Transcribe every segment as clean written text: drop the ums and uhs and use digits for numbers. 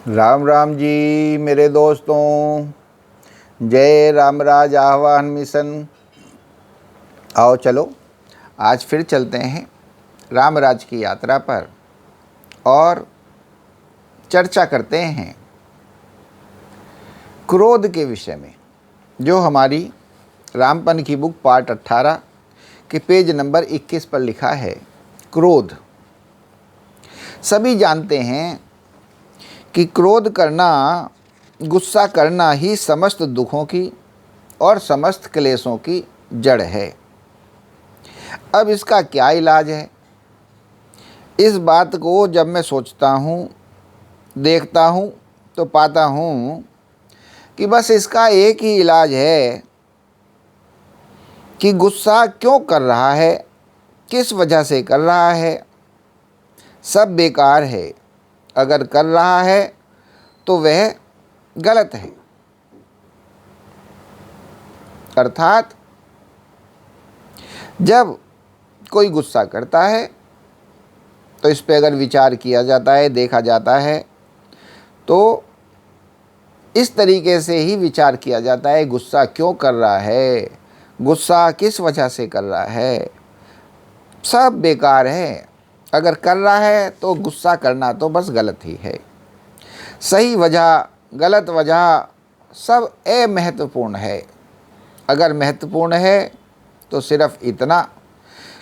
राम राम जी मेरे दोस्तों। जय रामराज आह्वान मिशन। आओ चलो आज फिर चलते हैं रामराज की यात्रा पर और चर्चा करते हैं क्रोध के विषय में, जो हमारी रामपन की बुक पार्ट 18 के पेज नंबर 21 पर लिखा है। क्रोध। सभी जानते हैं कि क्रोध करना, गुस्सा करना ही समस्त दुखों की और समस्त क्लेशों की जड़ है। अब इसका क्या इलाज है? इस बात को जब मैं सोचता हूँ, देखता हूँ तो पाता हूँ कि बस इसका एक ही इलाज है कि गुस्सा क्यों कर रहा है, किस वजह से कर रहा है। सब बेकार है। अगर कर रहा है तो वह गलत है। अर्थात जब कोई गुस्सा करता है तो इस पे अगर विचार किया जाता है, देखा जाता है, तो इस तरीके से ही विचार किया जाता है गुस्सा क्यों कर रहा है, गुस्सा किस वजह से कर रहा है। सब बेकार है। अगर कर रहा है तो गुस्सा करना तो बस गलत ही है। सही वजह, गलत वजह सब अमहत्वपूर्ण है। अगर महत्वपूर्ण है तो सिर्फ इतना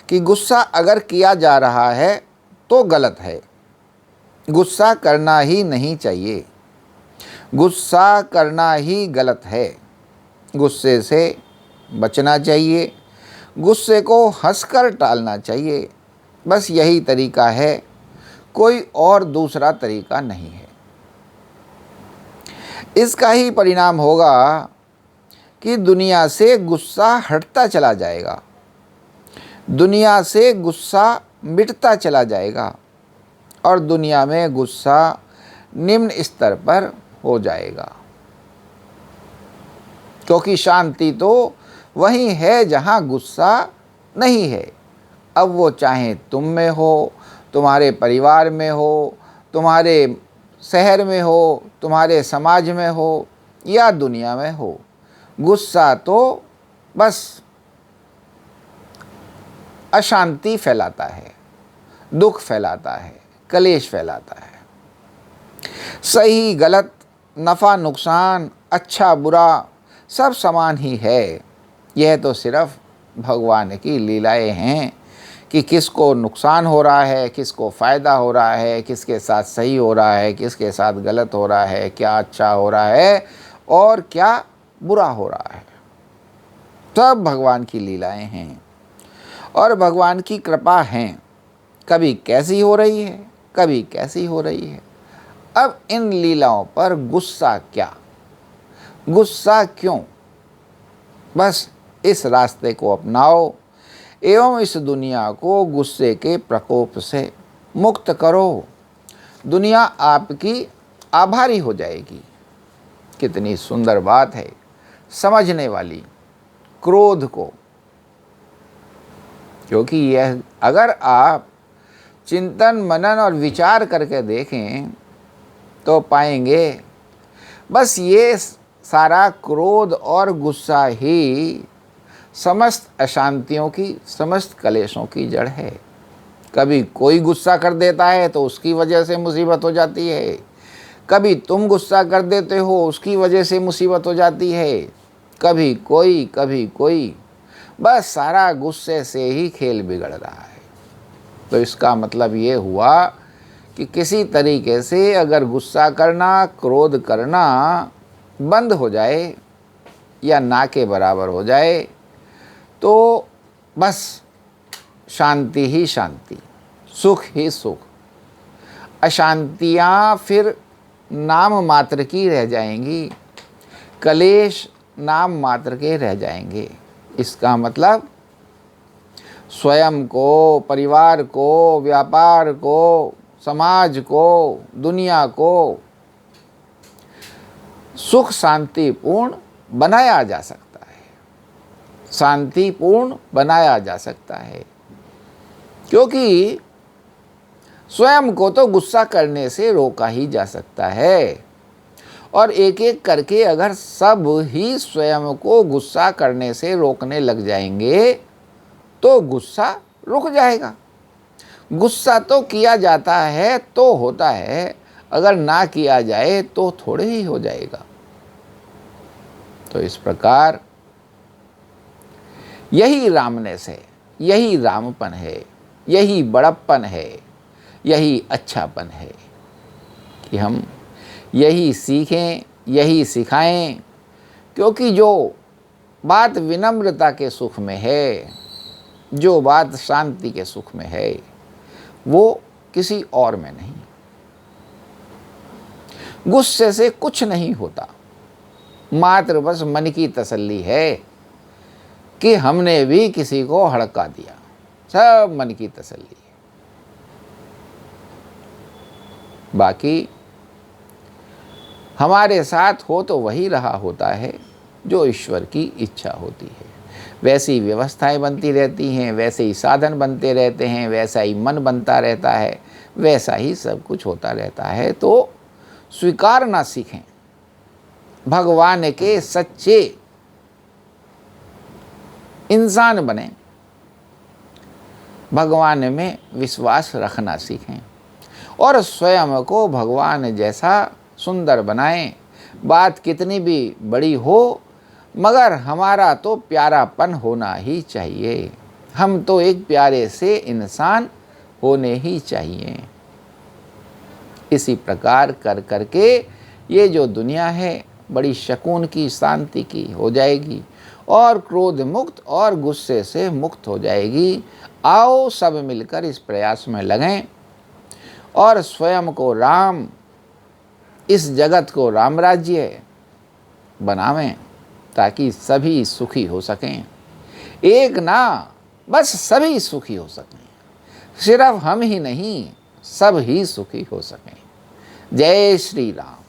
कि गुस्सा अगर किया जा रहा है तो गलत है। गुस्सा करना ही नहीं चाहिए। गुस्सा करना ही गलत है। गुस्से से बचना चाहिए। गुस्से को हंसकर टालना चाहिए। बस यही तरीका है, कोई और दूसरा तरीका नहीं है। इसका ही परिणाम होगा कि दुनिया से गुस्सा हटता चला जाएगा, दुनिया से गुस्सा मिटता चला जाएगा और दुनिया में गुस्सा निम्न स्तर पर हो जाएगा। क्योंकि शांति तो वहीं है जहाँ गुस्सा नहीं है। अब वो चाहे तुम में हो, तुम्हारे परिवार में हो, तुम्हारे शहर में हो, तुम्हारे समाज में हो या दुनिया में हो, गुस्सा तो बस अशांति फैलाता है, दुख फैलाता है, कलेश फैलाता है। सही गलत, नफ़ा नुकसान, अच्छा बुरा सब समान ही है। यह तो सिर्फ भगवान की लीलाएं हैं कि किसको नुकसान हो रहा है, किसको फ़ायदा हो रहा है, किसके साथ सही हो रहा है, किसके साथ गलत हो रहा है, क्या अच्छा हो रहा है और क्या बुरा हो रहा है। सब भगवान की लीलाएं हैं और भगवान की कृपा हैं। कभी कैसी हो रही है, कभी कैसी हो रही है। अब इन लीलाओं पर गुस्सा क्या, गुस्सा क्यों? बस इस रास्ते को अपनाओ एवं इस दुनिया को गुस्से के प्रकोप से मुक्त करो। दुनिया आपकी आभारी हो जाएगी। कितनी सुंदर बात है, समझने वाली क्रोध को। क्योंकि यह अगर आप चिंतन मनन और विचार करके देखें तो पाएंगे बस ये सारा क्रोध और गुस्सा ही समस्त अशांतियों की, समस्त कलेशों की जड़ है। कभी कोई गुस्सा कर देता है तो उसकी वजह से मुसीबत हो जाती है, कभी तुम गुस्सा कर देते हो उसकी वजह से मुसीबत हो जाती है, कभी कोई, बस सारा गुस्से से ही खेल बिगड़ रहा है। तो इसका मतलब ये हुआ कि किसी तरीके से अगर गुस्सा करना, क्रोध करना बंद हो जाए या ना के बराबर हो जाए तो बस शांति ही शांति, सुख ही सुख। अशांतियाँ फिर नाम मात्र की रह जाएंगी, कलेश नाम मात्र के रह जाएंगे। इसका मतलब स्वयं को, परिवार को, व्यापार को, समाज को, दुनिया को सुख शांतिपूर्ण बनाया जा सकता है, शांतिपूर्ण बनाया जा सकता है। क्योंकि स्वयं को तो गुस्सा करने से रोका ही जा सकता है, और एक एक करके अगर सब ही स्वयं को गुस्सा करने से रोकने लग जाएंगे तो गुस्सा रुक जाएगा। गुस्सा तो किया जाता है तो होता है, अगर ना किया जाए तो थोड़े ही हो जाएगा। तो इस प्रकार यही रामनेस है, यही रामपन है, यही बड़प्पन है, यही अच्छापन है कि हम यही सीखें, यही सिखाएं। क्योंकि जो बात विनम्रता के सुख में है, जो बात शांति के सुख में है, वो किसी और में नहीं। गुस्से से कुछ नहीं होता, मात्र बस मन की तसल्ली है कि हमने भी किसी को हड़का दिया, सब मन की तसल्ली है। बाकी हमारे साथ हो तो वही रहा होता है जो ईश्वर की इच्छा होती है। वैसी व्यवस्थाएं बनती रहती हैं, वैसे ही साधन बनते रहते हैं, वैसा ही मन बनता रहता है, वैसा ही सब कुछ होता रहता है। तो स्वीकारना सीखें, भगवान के सच्चे इंसान बने, भगवान में विश्वास रखना सीखें और स्वयं को भगवान जैसा सुंदर बनाएं। बात कितनी भी बड़ी हो, मगर हमारा तो प्यारापन होना ही चाहिए। हम तो एक प्यारे से इंसान होने ही चाहिए। इसी प्रकार कर करके ये जो दुनिया है बड़ी सुकून की, शांति की हो जाएगी और क्रोध मुक्त और गुस्से से मुक्त हो जाएगी। आओ सब मिलकर इस प्रयास में लगें और स्वयं को राम, इस जगत को राम राज्य बनावें ताकि सभी सुखी हो सकें। एक ना, बस सभी सुखी हो सकें। सिर्फ हम ही नहीं, सब ही सुखी हो सकें। जय श्री राम।